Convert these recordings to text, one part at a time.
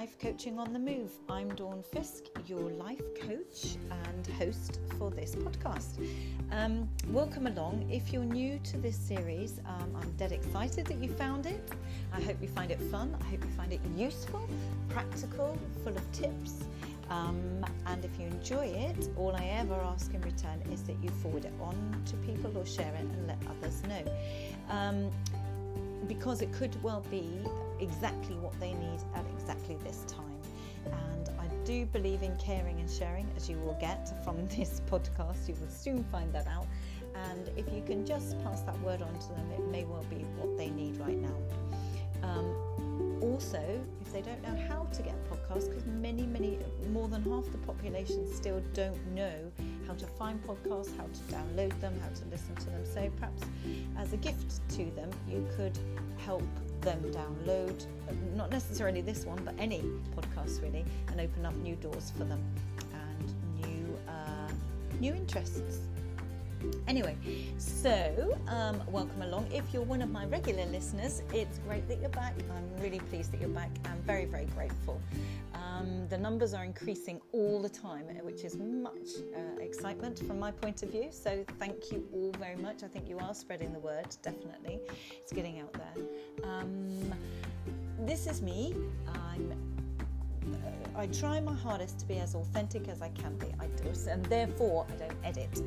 Life Coaching on the Move. I'm Dawn Fiske, your life coach and host for this podcast. Welcome along. If you're new to this series, I'm dead excited that you found it. I hope you find it fun. I hope you find it useful, practical, full of tips. And if you enjoy it, all I ever ask in return is that you forward it on to people or share it and let others know. Because it could well be exactly what they need at exactly this time. And I do believe in caring and sharing, as you will get from this podcast. You will soon find that out. And if you can just pass that word on to them, it may well be what they need right now. Also, if they don't know how to get a podcast, because more than half the population still don't know how to find podcasts, how to download them, how to listen to them. So perhaps as a gift to them, you could help them download, not necessarily this one, but any podcast really, and open up new doors for them and new interests. Anyway, so welcome along. If you're one of my regular listeners, it's great that you're back. I'm really pleased that you're back. I'm very, very grateful. The numbers are increasing all the time, which is much excitement from my point of view. So thank you all very much. I think you are spreading the word, definitely. It's getting out there. This is me. I try my hardest to be as authentic as I can be. I do, and therefore I don't edit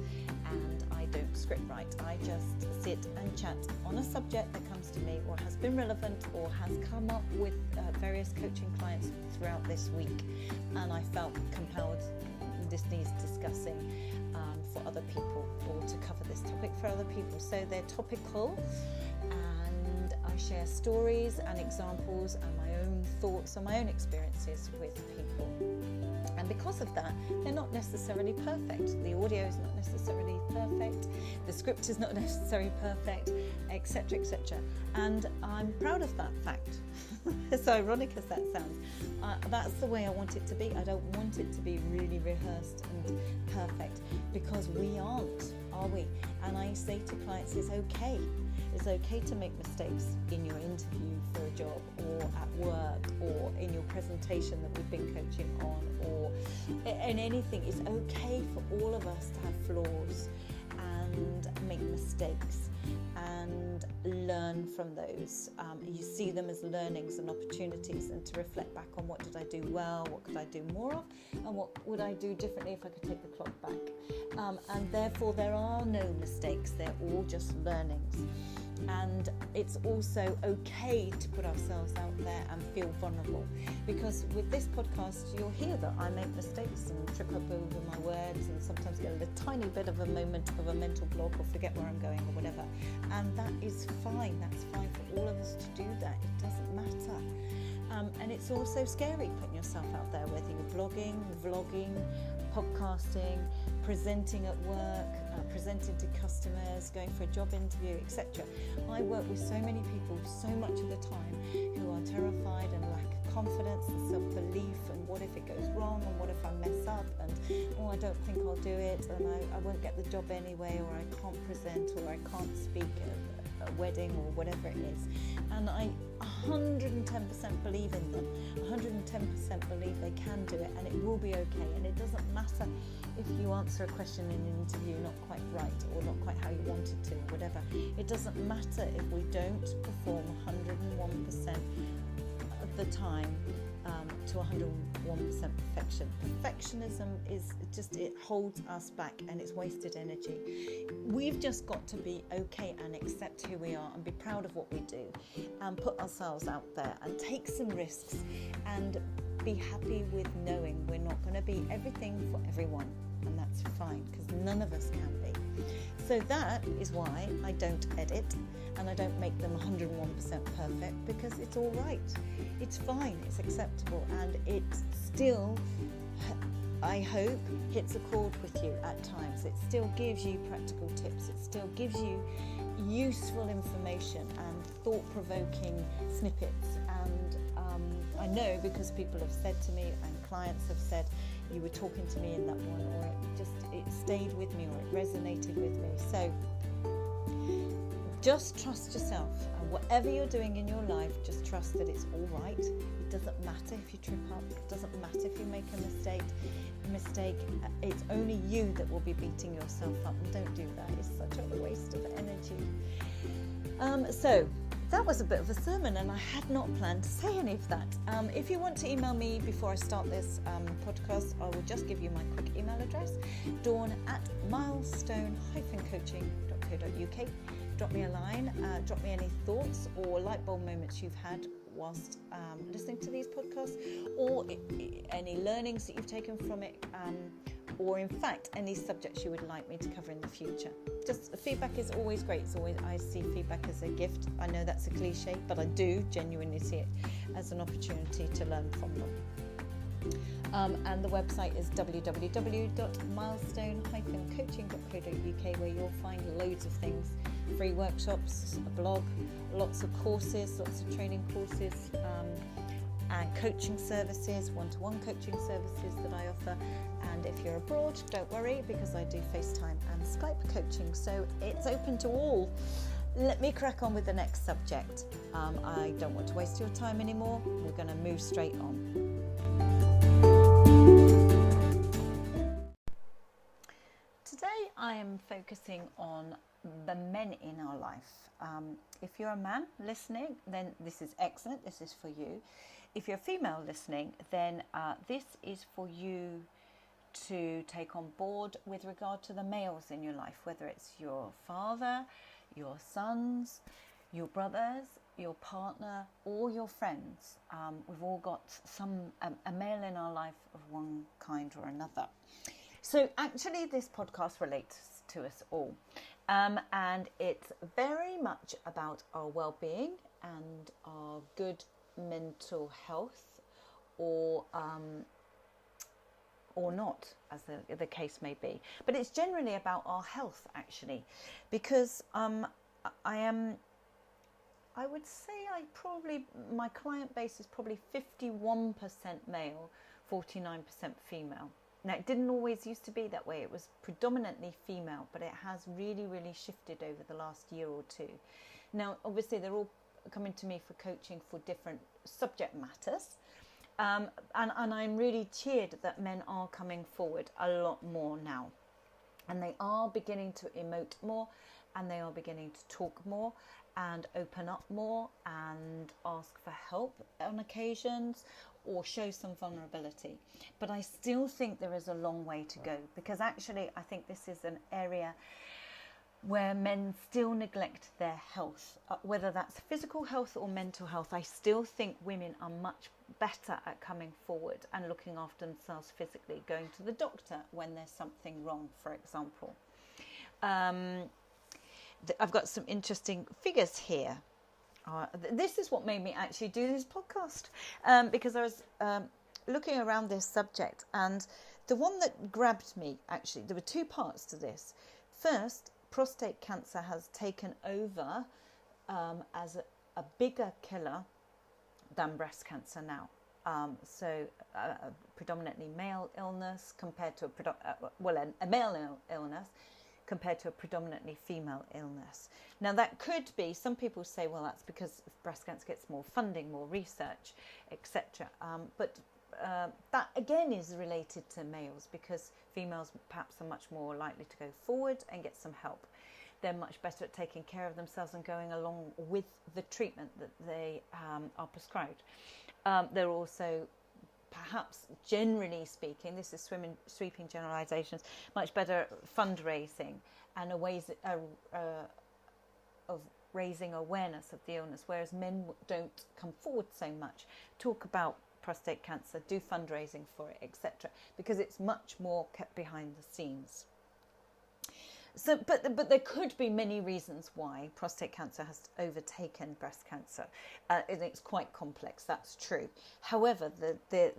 and I don't script write. I just sit and chat on a subject that comes to me or has been relevant or has come up with various coaching clients throughout this week, and I felt compelled this needs discussing for other people, or to cover this topic for other people. So they're topical, and I share stories and examples and my own thoughts and my own experiences with people. And because of that, they're not necessarily perfect. The audio is not necessarily perfect. The script is not necessarily perfect, etc., etc. And I'm proud of that fact. As ironic as that sounds, that's the way I want it to be. I don't want it to be really rehearsed and perfect, because we aren't, are we? And I say to clients, it's okay. It's okay to make mistakes in your interview for a job, or at work, or in your presentation that we've been coaching on, or in anything. It's okay for all of us to have flaws and make mistakes and learn from those. You see them as learnings and opportunities, and to reflect back on, what did I do well, what could I do more of, and what would I do differently if I could take the clock back. And therefore there are no mistakes, they're all just learnings. And it's also okay to put ourselves out there and feel vulnerable, because with this podcast you'll hear that I make mistakes and trip up over my words and sometimes get a tiny bit of a moment of a mental block or forget where I'm going or whatever, and that is fine. That's fine for all of us to do that. It doesn't matter. And it's also scary putting yourself out there, whether you're blogging, vlogging, podcasting, presenting at work, presenting to customers, going for a job interview, etc. I work with so many people so much of the time who are terrified and lack confidence and self-belief, and what if it goes wrong, and what if I mess up, and I don't think I'll do it, and I won't get the job anyway, or I can't present, or I can't speak at a wedding, or whatever it is. And I 110% believe in them, 110% believe they can do it, and it will be okay. And it doesn't matter if you answer a question in an interview not quite right, or not quite how you wanted to, or whatever. It doesn't matter if we don't perform 101% of the time to 101% perfection. Perfectionism is just, it holds us back and it's wasted energy. We've just got to be okay and accept who we are and be proud of what we do, and put ourselves out there and take some risks, and be happy with knowing we're not going to be everything for everyone, and that's fine, because none of us can be. So that is why I don't edit, and I don't make them 101% perfect, because it's all right, it's fine, it's acceptable, and it still, I hope, hits a chord with you at times. It still gives you practical tips, it still gives you useful information and thought-provoking snippets. And I know, because people have said to me and clients have said, you were talking to me in that one, or it stayed with me, or it resonated with me. So Just trust yourself, and whatever you're doing in your life, just trust that it's all right. It doesn't matter if you trip up. It doesn't matter if you make a mistake. It's only you that will be beating yourself up, and don't do that. It's such a waste of energy. So that was a bit of a sermon, and I had not planned to say any of that. If you want to email me before I start this podcast, I will just give you my quick email address, dawn@milestone-coaching.co.uk. Drop me a line, drop me any thoughts or light bulb moments you've had whilst listening to these podcasts, or any learnings that you've taken from it, or in fact any subjects you would like me to cover in the future. Just feedback is always great. I see feedback as a gift. I know that's a cliche, but I do genuinely see it as an opportunity to learn from them. And the website is www.milestone-coaching.co.uk, where you'll find loads of things: free workshops, a blog, lots of courses, lots of training courses, and coaching services, one-to-one coaching services that I offer. And if you're abroad, don't worry, because I do FaceTime and Skype coaching, so it's open to all. Let me crack on with the next subject. I don't want to waste your time anymore. We're going to move straight on. Today I am focusing on the men in our life. If you're a man listening, then this is excellent. This is for you. If you're a female listening, then this is for you to take on board with regard to the males in your life, whether it's your father, your sons, your brothers, your partner, or your friends. We've all got a male in our life of one kind or another. So actually this podcast relates to us all, and it's very much about our well-being and our good mental health, or not, as the case may be. But it's generally about our health, actually, because I would say my client base is probably 51% male, 49% female. Now, it didn't always used to be that way. It was predominantly female, but it has really, really shifted over the last year or two. Now, obviously, they're all coming to me for coaching for different subject matters. And I'm really cheered that men are coming forward a lot more now. And they are beginning to emote more, and they are beginning to talk more and open up more and ask for help on occasions, or show some vulnerability. But I still think there is a long way to go, because actually I think this is an area where men still neglect their health, whether that's physical health or mental health. I still think women are much better at coming forward and looking after themselves physically, going to the doctor when there's something wrong, for example. I've got some interesting figures here. This is what made me actually do this podcast, because I was looking around this subject, and the one that grabbed me, actually, there were two parts to this. First, prostate cancer has taken over as a bigger killer than breast cancer now. So predominantly male illness compared to a male illness compared to a predominantly female illness. Now that could be, some people say, well, that's because breast cancer gets more funding, more research, etc. But that again is related to males, because females perhaps are much more likely to go forward and get some help. They're much better at taking care of themselves and going along with the treatment that they are prescribed. They're also, perhaps generally speaking, this is sweeping generalisations, much better at fundraising and ways of raising awareness of the illness, whereas men don't come forward so much, talk about prostate cancer, do fundraising for it, etc., because it's much more kept behind the scenes. So, but there could be many reasons why prostate cancer has overtaken breast cancer. And it's quite complex, that's true. However, the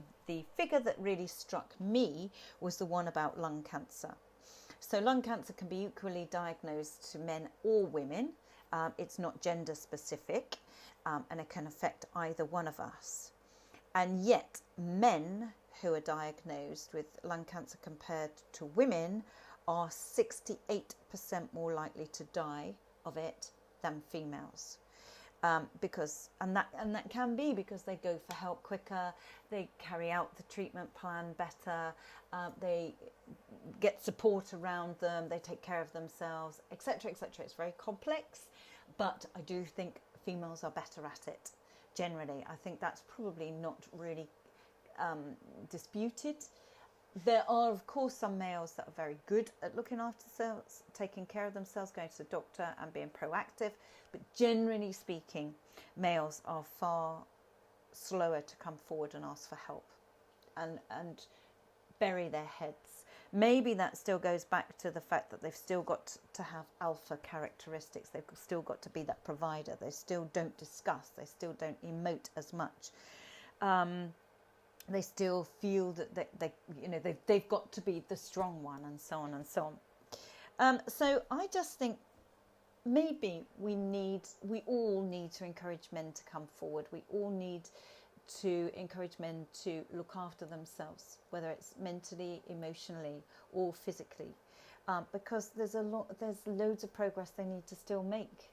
figure that really struck me was the one about lung cancer. So lung cancer can be equally diagnosed to men or women. It's not gender specific, and it can affect either one of us. And yet men who are diagnosed with lung cancer compared to women are 68% more likely to die of it than females. And that can be because they go for help quicker, they carry out the treatment plan better, they get support around them, they take care of themselves, etc., etc. It's very complex, but I do think females are better at it generally. I think that's probably not really disputed. There are, of course, some males that are very good at looking after themselves, taking care of themselves, going to the doctor and being proactive. But generally speaking, males are far slower to come forward and ask for help and bury their heads. Maybe that still goes back to the fact that they've still got to have alpha characteristics. They've still got to be that provider. They still don't discuss. They still don't emote as much. They still feel that they've got to be the strong one, and so on and so on. So I just think maybe we all need to encourage men to come forward. We all need to encourage men to look after themselves, whether it's mentally, emotionally, or physically, because there's loads of progress they need to still make.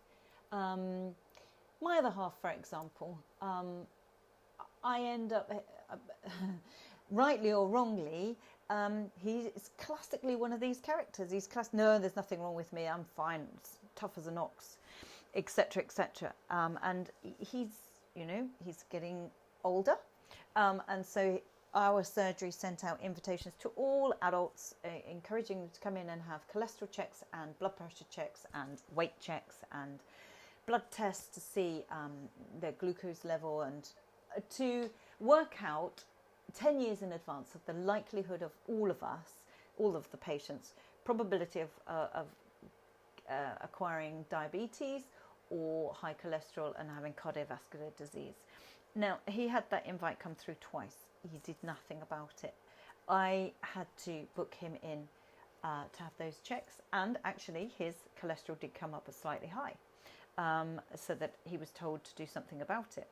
My other half, for example, I end up, rightly or wrongly, he's classically one of these characters. No, there's nothing wrong with me. I'm fine, tough as an ox, etc., etc. And he's getting older, and so our surgery sent out invitations to all adults, encouraging them to come in and have cholesterol checks and blood pressure checks and weight checks and blood tests to see their glucose level, and to work out 10 years in advance of the likelihood of all of the patients, probability of acquiring diabetes or high cholesterol and having cardiovascular disease. Now, he had that invite come through twice. He did nothing about it. I had to book him in to have those checks, and actually his cholesterol did come up as slightly high, so that he was told to do something about it.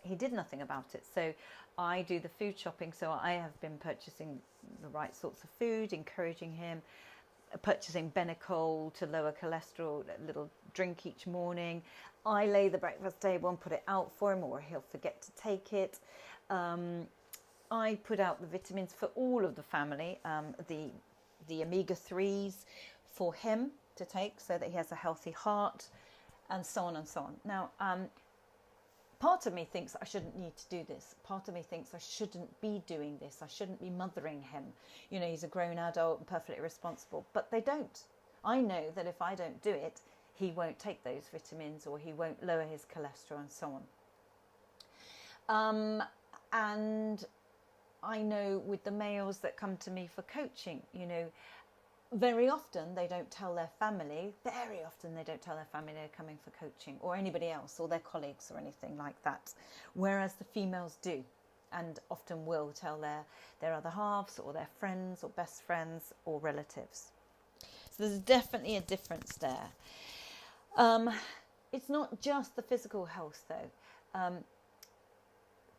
He did nothing about it. So I do the food shopping. So I have been purchasing the right sorts of food, encouraging him, purchasing Benecol to lower cholesterol, a little drink each morning. I lay the breakfast table and put it out for him, or he'll forget to take it. I put out the vitamins for all of the family, the omega-3s for him to take so that he has a healthy heart, and so on and so on. Now, part of me thinks I shouldn't need to do this. Part of me thinks I shouldn't be doing this. I shouldn't be mothering him. He's a grown adult and perfectly responsible. But they don't. I know that if I don't do it, he won't take those vitamins, or he won't lower his cholesterol, and so on. And I know with the males that come to me for coaching, very often they don't tell their family. Very often they don't tell their family they're coming for coaching, or anybody else, or their colleagues, or anything like that. Whereas the females do, and often will tell their other halves, or their friends, or best friends, or relatives. So there's definitely a difference there. It's not just the physical health, though.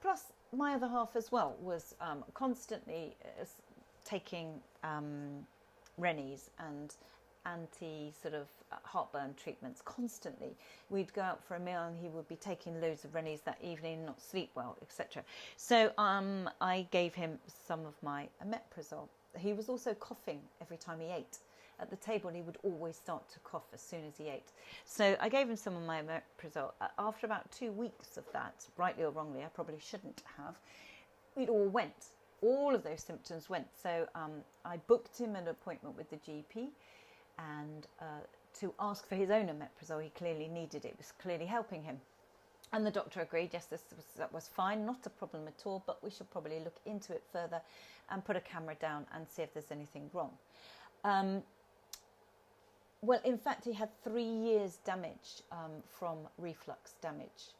Plus, my other half as well was constantly taking Rennies and anti heartburn treatments constantly. We'd go out for a meal and he would be taking loads of Rennies that evening, not sleep well, etc. So I gave him some of my omeprazole. He was also coughing every time he ate. At the table, he would always start to cough as soon as he ate. So I gave him some of my omeprazole. After about 2 weeks of that, rightly or wrongly, I probably shouldn't have, it all went. All of those symptoms went. So I booked him an appointment with the GP, and to ask for his own omeprazole. He clearly needed it. It was clearly helping him. And the doctor agreed, yes, that was fine, not a problem at all, but we should probably look into it further and put a camera down and see if there's anything wrong. Well, in fact, he had 3 years damage from reflux damage,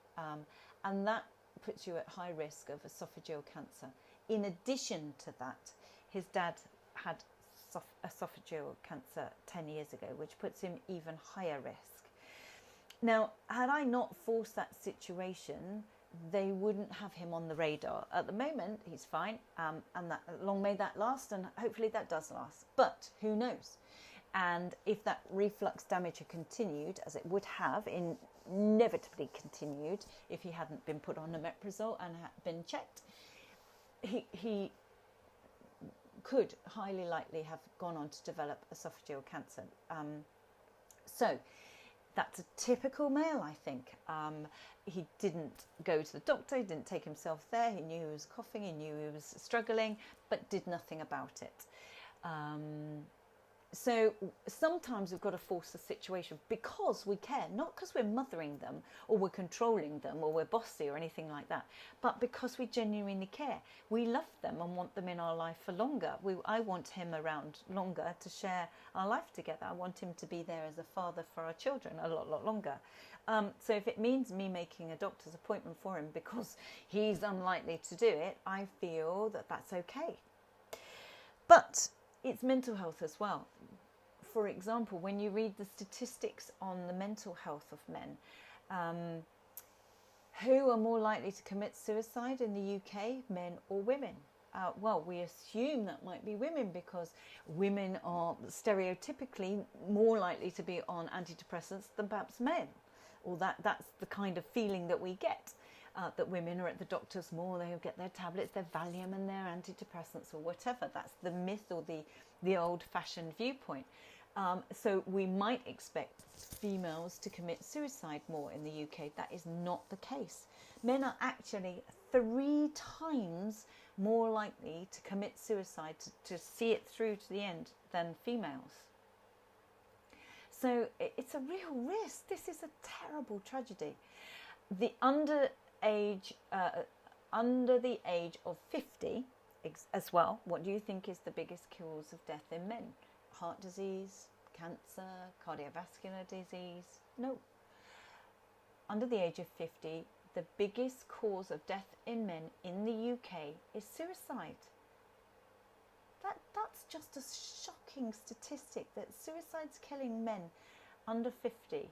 and that puts you at high risk of esophageal cancer. In addition to that, his dad had esophageal cancer 10 years ago, which puts him even higher risk. Now, had I not forced that situation, they wouldn't have him on the radar. At the moment, he's fine, and that long may that last, and hopefully that does last. But who knows? And if that reflux damage had continued, as it would have inevitably continued if he hadn't been put on omeprazole and had been checked, he could highly likely have gone on to develop esophageal cancer. So that's a typical male, I think. He didn't go to the doctor, he didn't take himself there, he knew he was coughing, he knew he was struggling, but did nothing about it. So sometimes we've got to force the situation because we care, not because we're mothering them or we're controlling them or we're bossy or anything like that, but because we genuinely care. We love them and want them in our life for longer. I want him around longer to share our life together. I want him to be there as a father for our children a lot longer. So if it means me making a doctor's appointment for him because he's unlikely to do it, I feel that that's okay. But it's mental health as well. For example, when you read the statistics on the mental health of men, who are more likely to commit suicide in the UK, men or women? Well, we assume that might be women because women are stereotypically more likely to be on antidepressants than perhaps men. Or that's the kind of feeling that we get. That women are at the doctors more, they get their tablets, their Valium and their antidepressants or whatever. That's the myth or the old-fashioned viewpoint. So we might expect females to commit suicide more in the UK. That is not the case. Men are actually 3 times more likely to commit suicide, to see it through to the end, than females. So it's a real risk. This is a terrible tragedy. The under the age of 50 as well, what do you think is the biggest cause of death in men? Heart disease, cancer, cardiovascular disease? No. Under the age of 50, the biggest cause of death in men in the UK is suicide. That's just a shocking statistic, that suicide's killing men under 50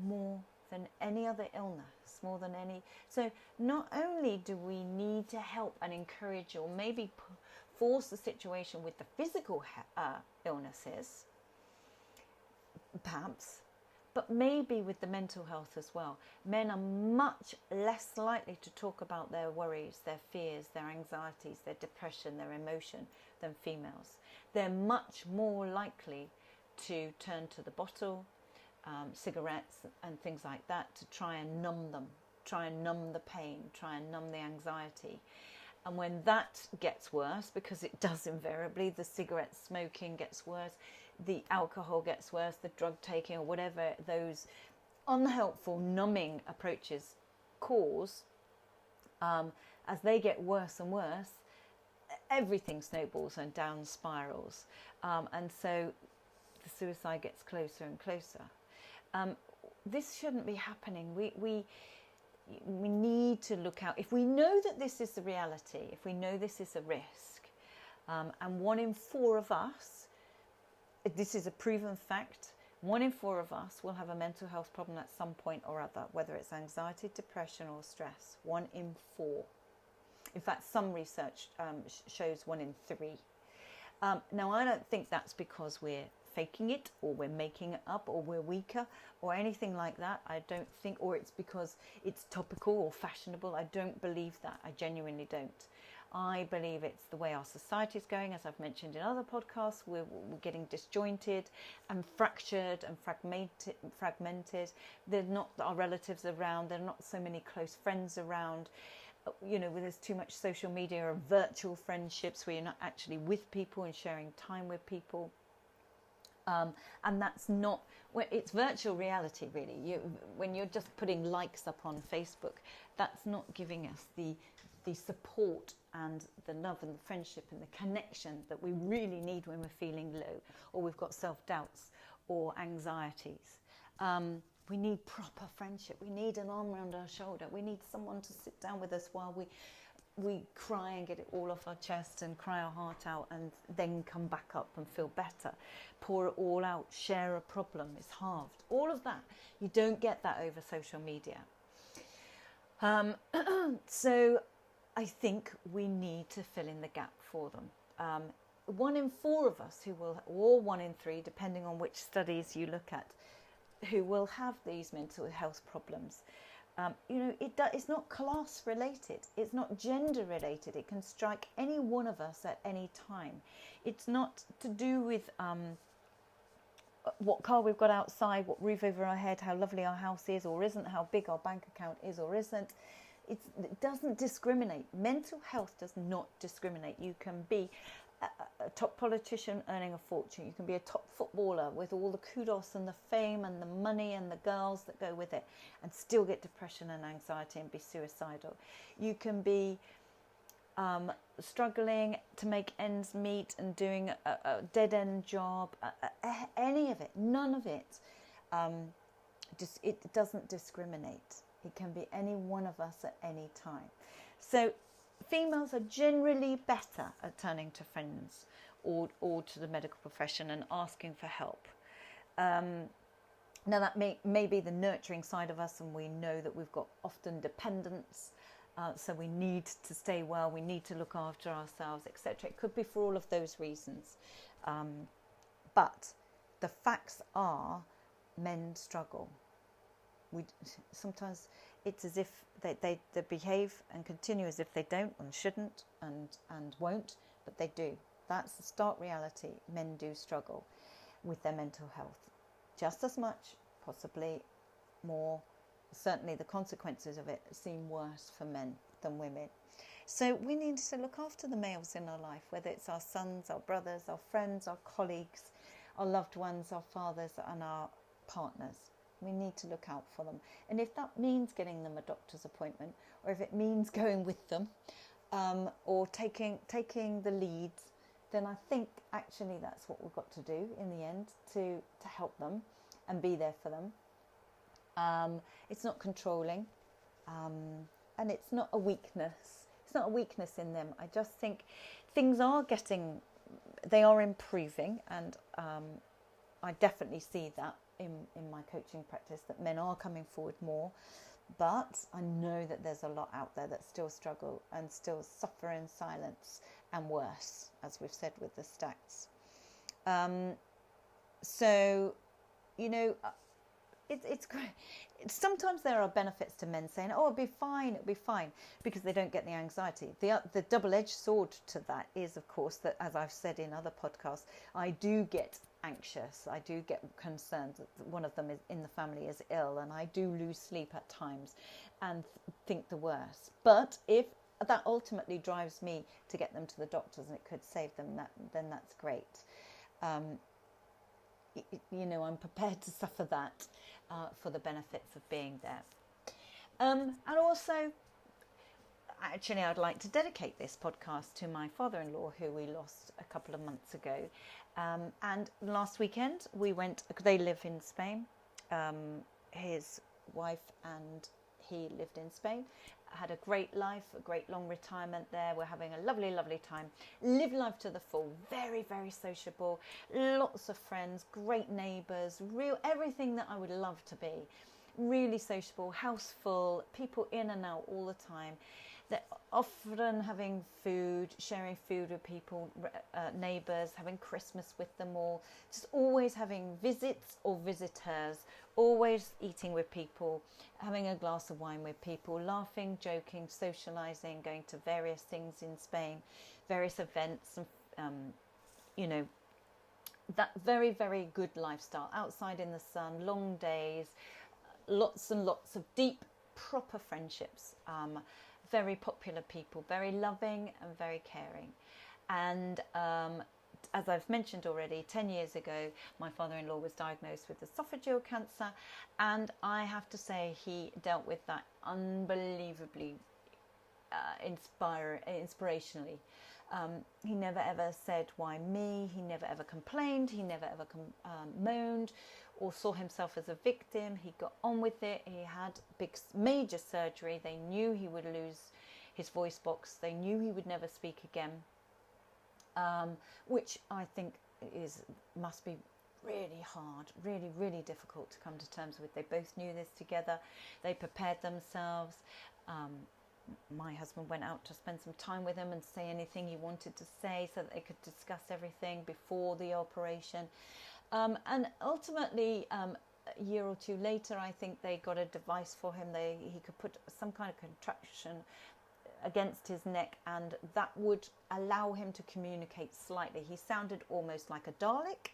more than any other illness, more than any. So not only do we need to help and encourage or maybe force the situation with the physical illnesses, perhaps, but maybe with the mental health as well. Men are much less likely to talk about their worries, their fears, their anxieties, their depression, their emotion than females. They're much more likely to turn to the bottle, cigarettes and things like that, to try and numb them, try and numb the pain, try and numb the anxiety. And when that gets worse, because it does invariably, the cigarette smoking gets worse, the alcohol gets worse, the drug taking or whatever those unhelpful numbing approaches cause, as they get worse and worse, everything snowballs and down spirals. And so the suicide gets closer and closer. This shouldn't be happening. We need to look out. If we know that this is the reality, if we know this is a risk, and 1 in 4 of us, this is a proven fact, 1 in 4 of us will have a mental health problem at some point or other, whether it's anxiety, depression or stress. 1 in 4. In fact, some research shows 1 in 3. Now, I don't think that's because we're faking it or we're making it up or we're weaker or anything like that. I don't think, or it's because it's topical or fashionable. I don't believe that. I genuinely don't. I believe it's the way our society is going. As I've mentioned in other podcasts, we're getting disjointed and fractured and fragmented. There's not our relatives around. There are not so many close friends around. You know, there's too much social media or virtual friendships where you're not actually with people and sharing time with people. And that's not, it's virtual reality really. When you're just putting likes up on Facebook, that's not giving us the support and the love and the friendship and the connection that we really need when we're feeling low or we've got self-doubts or anxieties. We need proper friendship. We need an arm around our shoulder. We need someone to sit down with us while we cry and get it all off our chest and cry our heart out and then come back up and feel better. Pour it all out, share a problem, it's halved. All of that, you don't get that over social media. So I think we need to fill in the gap for them. 1 in 4 of us who will, or 1 in 3, depending on which studies you look at, who will have these mental health problems. It's not class related, it's not gender related. It can strike any one of us at any time. It's not to do with what car we've got outside, what roof over our head, how lovely our house is or isn't, how big our bank account is or isn't. It doesn't discriminate. Mental health does not discriminate. You can be a top politician earning a fortune. You can be a top footballer with all the kudos and the fame and the money and the girls that go with it, and still get depression and anxiety and be suicidal. You can be struggling to make ends meet and doing a dead-end job. Any of it, none of it. It doesn't discriminate. It can be any one of us at any time. So females are generally better at turning to friends or to the medical profession and asking for help. Now that may be the nurturing side of us, and we know that we've got often dependence, so we need to stay well, we need to look after ourselves, etc. It could be for all of those reasons. But the facts are men struggle. Sometimes it's as if they behave and continue as if they don't and shouldn't and won't, but they do. That's the stark reality. Men do struggle with their mental health just as much, possibly more. Certainly the consequences of it seem worse for men than women. So we need to look after the males in our life, whether it's our sons, our brothers, our friends, our colleagues, our loved ones, our fathers and our partners. We need to look out for them. And if that means getting them a doctor's appointment, or if it means going with them, or taking the leads, then I think actually that's what we've got to do in the end to help them and be there for them. It's not controlling, and it's not a weakness. It's not a weakness in them. I just think things are they are improving, and I definitely see that in my coaching practice, that men are coming forward more, but I know that there's a lot out there that still struggle and still suffer in silence, and worse, as we've said with the stats. It's great. Sometimes there are benefits to men saying, "Oh, it'll be fine," because they don't get the anxiety. The double-edged sword to that is, of course, that, as I've said in other podcasts, I do get anxious. I do get concerned that one of them in the family is ill, and I do lose sleep at times and think the worst. But if that ultimately drives me to get them to the doctors and it could save them, then that's great. I'm prepared to suffer that for the benefits of being there. And also, actually, I'd like to dedicate this podcast to my father-in-law, who we lost a couple of months ago. And last weekend they live in Spain. His wife and he lived in Spain, had a great life, a great long retirement there. We're having a lovely, lovely time. Live life to the full, very, very sociable, lots of friends, great neighbours, everything that I would love to be. Really sociable, house full, people in and out all the time. They're often having food, sharing food with people, neighbours, having Christmas with them all, just always having visits or visitors, always eating with people, having a glass of wine with people, laughing, joking, socialising, going to various things in Spain, various events, and, that very, very good lifestyle, outside in the sun, long days, lots and lots of deep, proper friendships, very popular people, very loving and very caring. And as I've mentioned already, 10 years ago, my father-in-law was diagnosed with esophageal cancer, and I have to say he dealt with that unbelievably inspirationally. He never ever said, "Why me?" He never ever complained. He never ever moaned or saw himself as a victim. He got on with it. He had major surgery. They knew he would lose his voice box. They knew he would never speak again, which I think must be really hard, really, really difficult to come to terms with. They both knew this together. They prepared themselves. my husband went out to spend some time with him and say anything he wanted to say so that they could discuss everything before the operation. And ultimately, a year or two later, I think they got a device for him. He could put some kind of contraption against his neck, and that would allow him to communicate slightly. He sounded almost like a Dalek,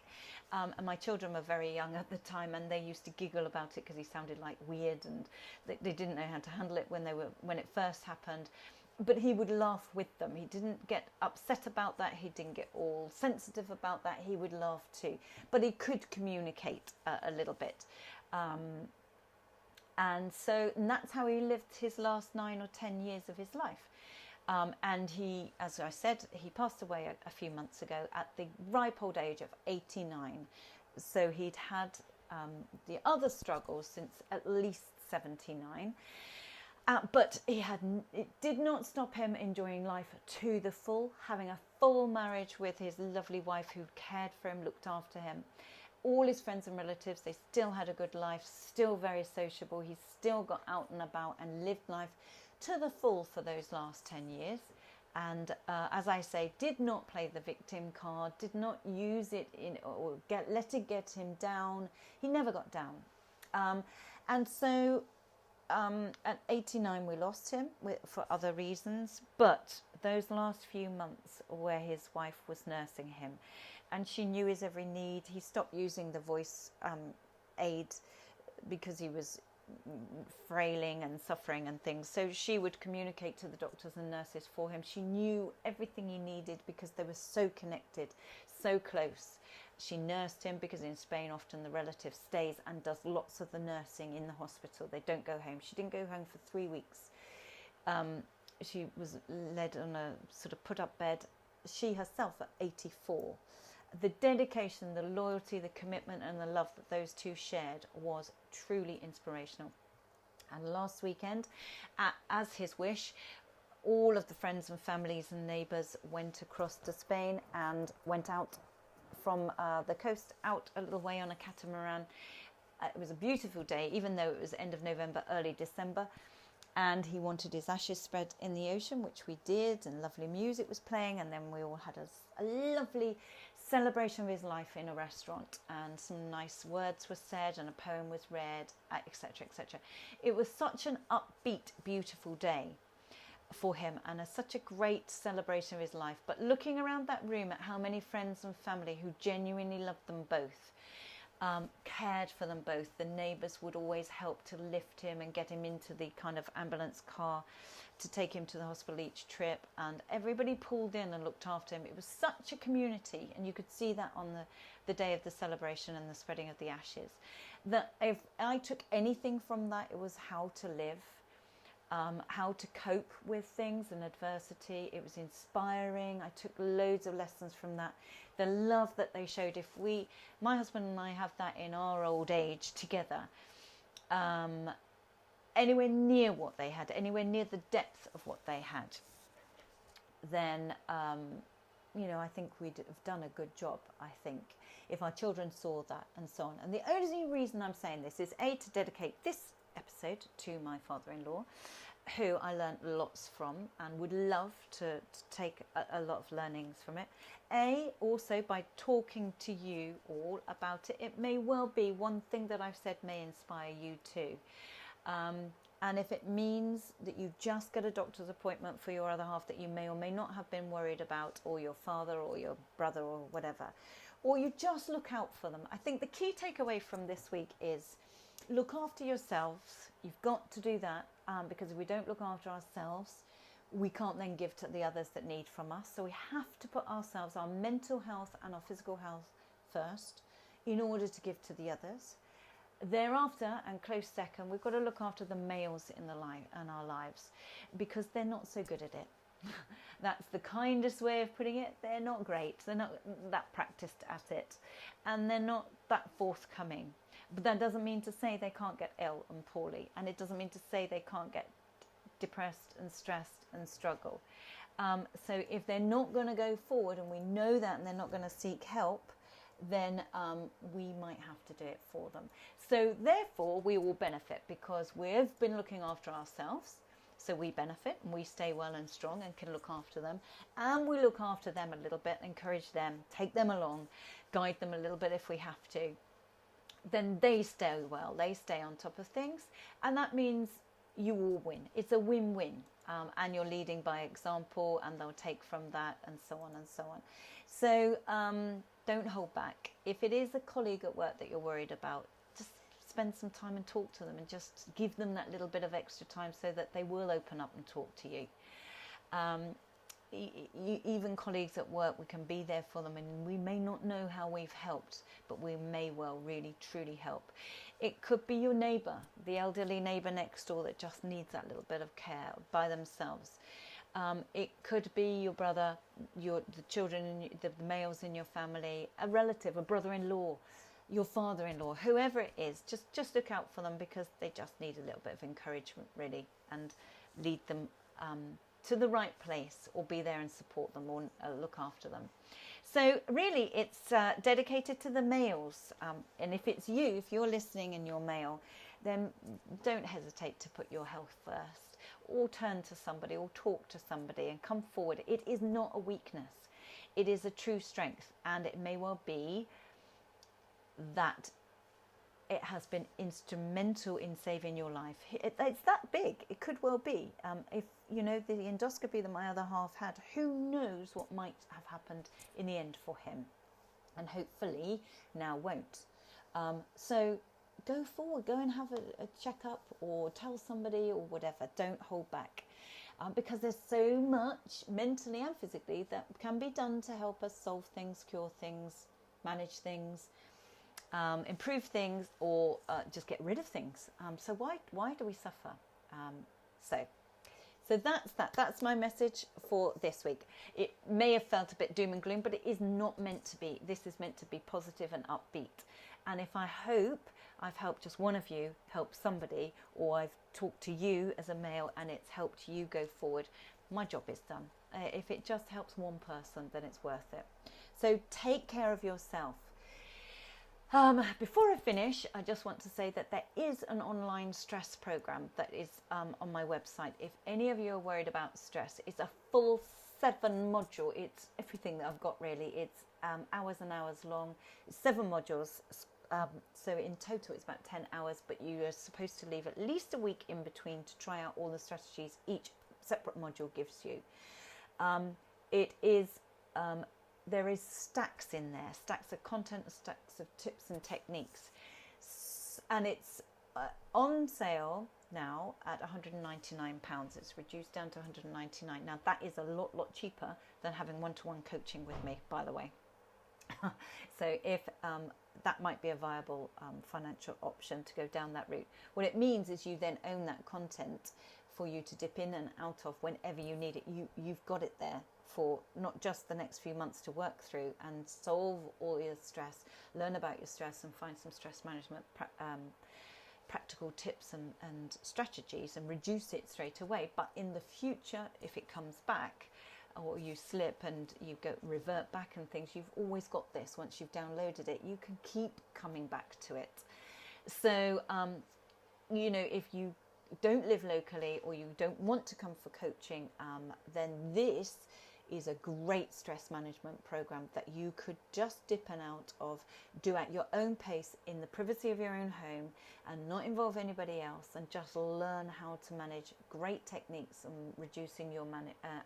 and my children were very young at the time, and they used to giggle about it because he sounded like weird, and they didn't know how to handle it when it first happened. But he would laugh with them. He didn't get upset about that. He didn't get all sensitive about that. He would laugh too. But he could communicate a little bit. And that's how he lived his last 9 or 10 years of his life. And he, as I said, he passed away a few months ago at the ripe old age of 89. So he'd had the other struggles since at least 79. But it did not stop him enjoying life to the full, having a full marriage with his lovely wife who cared for him, looked after him. All his friends and relatives, they still had a good life, still very sociable. He still got out and about and lived life to the full for those last 10 years. And as I say, did not play the victim card, did not use it let it get him down. He never got down. And so at 89 we lost him for other reasons, but those last few months where his wife was nursing him and she knew his every need, he stopped using the voice aid because he was frailing and suffering and things, so she would communicate to the doctors and nurses for him. She knew everything he needed because they were so connected, so close. She nursed him because in Spain often the relative stays and does lots of the nursing in the hospital. They don't go home. She didn't go home for 3 weeks. She was led on a sort of put-up bed. She herself at 84. The dedication, the loyalty, the commitment and the love that those two shared was truly inspirational. And last weekend, as his wish, all of the friends and families and neighbours went across to Spain and went out from the coast out a little way on a catamaran. It was a beautiful day, even though it was end of November, early December. And he wanted his ashes spread in the ocean, which we did, and lovely music was playing. And then we all had a lovely celebration of his life in a restaurant, and some nice words were said and a poem was read, etc., etc. It was such an upbeat, beautiful day for him, and such a great celebration of his life. But looking around that room at how many friends and family who genuinely loved them both, cared for them both. The neighbours would always help to lift him and get him into the kind of ambulance car to take him to the hospital each trip, and everybody pulled in and looked after him. It was such a community, and you could see that on the day of the celebration and the spreading of the ashes. That if I took anything from that, it was how to live, how to cope with things and adversity. It was inspiring. I took loads of lessons from that. The love that they showed. My husband and I have that in our old age together, anywhere near what they had, anywhere near the depth of what they had, then, I think we'd have done a good job, I think, if our children saw that and so on. And the only reason I'm saying this is, A, to dedicate this episode to my father-in-law, who I learned lots from and would love to take a lot of learnings from it. A, also by talking to you all about it. It may well be one thing that I've said may inspire you too. And if it means that you just get a doctor's appointment for your other half that you may or may not have been worried about, or your father or your brother or whatever, or you just look out for them. I think the key takeaway from this week is look after yourselves. You've got to do that, because if we don't look after ourselves, we can't then give to the others that need from us. So we have to put ourselves, our mental health and our physical health first in order to give to the others. Thereafter, and close second, we've got to look after the males in our lives, because they're not so good at it. That's the kindest way of putting it. They're not great. They're not that practiced at it, and they're not that forthcoming. But that doesn't mean to say they can't get ill and poorly, and it doesn't mean to say they can't get depressed and stressed and struggle. So if they're not going to go forward, and we know that, and they're not going to seek help, then we might have to do it for them. So therefore we will benefit, because we've been looking after ourselves, So we benefit and we stay well and strong and can look after them. And we look after them a little bit, encourage them, take them along, guide them a little bit if we have to. Then they stay well, they stay on top of things. And that means you all win. It's a win-win. And you're leading by example, and they'll take from that, and so on and so on. So don't hold back. If it is a colleague at work that you're worried about, just spend some time and talk to them, and just give them that little bit of extra time so that they will open up and talk to you. Even colleagues at work, we can be there for them, and we may not know how we've helped, but we may well really truly help. It could be your neighbour, the elderly neighbour next door that just needs that little bit of care by themselves. It could be your brother, the children, the males in your family, a relative, a brother-in-law, your father-in-law, whoever it is. Just look out for them, because they just need a little bit of encouragement, really, and lead them to the right place, or be there and support them, or look after them. So really, it's dedicated to the males. And if it's you, if you're listening and you're male, then don't hesitate to put your health first, or turn to somebody, or talk to somebody and come forward. It is not a weakness. It is a true strength. And it may well be that it has been instrumental in saving your life. It's that big. It could well be. If you know the endoscopy that my other half had, who knows what might have happened in the end for him, and hopefully now won't. So go forward, go and have a checkup, or tell somebody, or whatever. Don't hold back, because there's so much mentally and physically that can be done to help us solve things, cure things, manage things, improve things, or just get rid of things. So why do we suffer? So that's that. That's my message for this week. It may have felt a bit doom and gloom, but it is not meant to be. This is meant to be positive and upbeat. And if I hope I've helped just one of you, help somebody, or I've talked to you as a male and it's helped you go forward, my job is done. If it just helps one person, then it's worth it. So take care of yourself. Before I finish, I just want to say that there is an online stress program that is on my website. If any of you are worried about stress, it's a full 7 module. It's everything that I've got, really. It's hours and hours long. It's 7 modules. So in total, it's about 10 hours, but you are supposed to leave at least a week in between to try out all the strategies each separate module gives you. It is... there is stacks in there, stacks of content, stacks of tips and techniques. And it's on sale now at £199. It's reduced down to £199. Now that is a lot cheaper than having one-to-one coaching with me, by the way. So if that might be a viable financial option to go down that route. What it means is you then own that content for you to dip in and out of whenever you need it. You've got it there for not just the next few months to work through and solve all your stress, learn about your stress, and find some stress management practical tips and strategies, and reduce it straight away. But in the future, if it comes back, or you slip and you revert back and things, you've always got this. Once you've downloaded it, you can keep coming back to it. So you know, if you don't live locally, or you don't want to come for coaching, then this is a great stress management program that you could just dip in out of, do at your own pace in the privacy of your own home, and not involve anybody else, and just learn how to manage great techniques and reducing your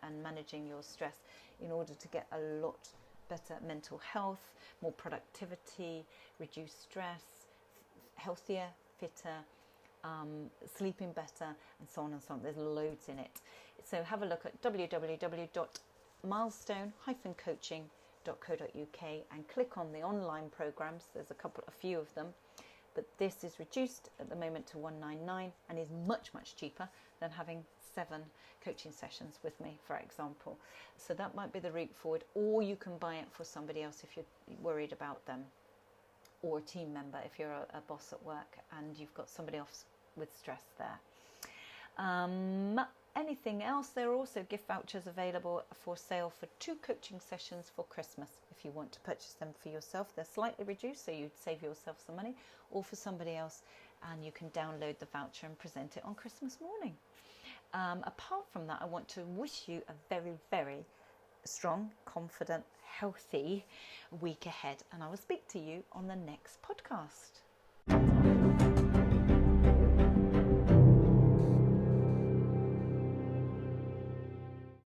and managing your stress in order to get a lot better mental health, more productivity, reduce stress, healthier, fitter, sleeping better, and so on and so on. There's loads in it. So have a look at www.milestone-coaching.co.uk and click on the online programs. There's a few of them, but this is reduced at the moment to £199 and is much cheaper than having 7 coaching sessions with me, for example. So that might be the route forward, or you can buy it for somebody else if you're worried about them, or a team member if you're a boss at work and you've got somebody else with stress there. Anything else? There are also gift vouchers available for sale for 2 coaching sessions for Christmas. If you want to purchase them for yourself, they're slightly reduced, so you'd save yourself some money, or for somebody else, and you can download the voucher and present it on Christmas morning. Apart from that, I want to wish you a very, very strong, confident, healthy week ahead, and I will speak to you on the next podcast.